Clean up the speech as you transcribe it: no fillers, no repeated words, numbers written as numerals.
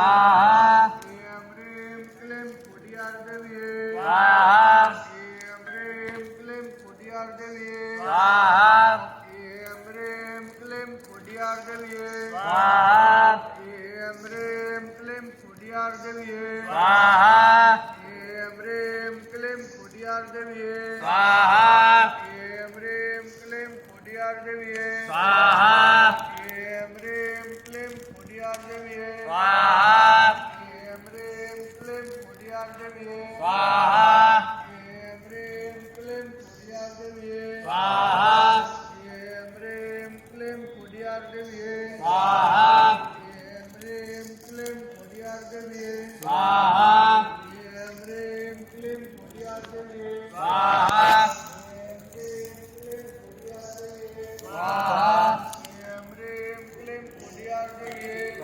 एं ह्रीं क्लीं कोट्यार्देव्ये एं ह्रीं क्लीं कोट्यार्देव्ये एं ह्रीं क्लीं कोट्यार्देव्ये एं ह्रीं क्लीं कोट्यार्देव्ये एं ह्रीं क्लीं कोट्यार्देव्ये एं ह्रीं क्लीं कोट्यार्देव्ये एं ह्रीं क्लीं कोट्यार्देव्ये एं ह्रीं क्लीं कोट्यार्देव्ये एं ह्रीं क्लीं कोट्यार्देव्ये एं ह्रीं क्लीं कोट्यार्देव्ये एं ह्रीं क्लीं कोट्यार्देव्ये एं ह्रीं क्लीं कोट्यार्देव्ये एं ह्रीं क्लीं कोट्यार्देव्ये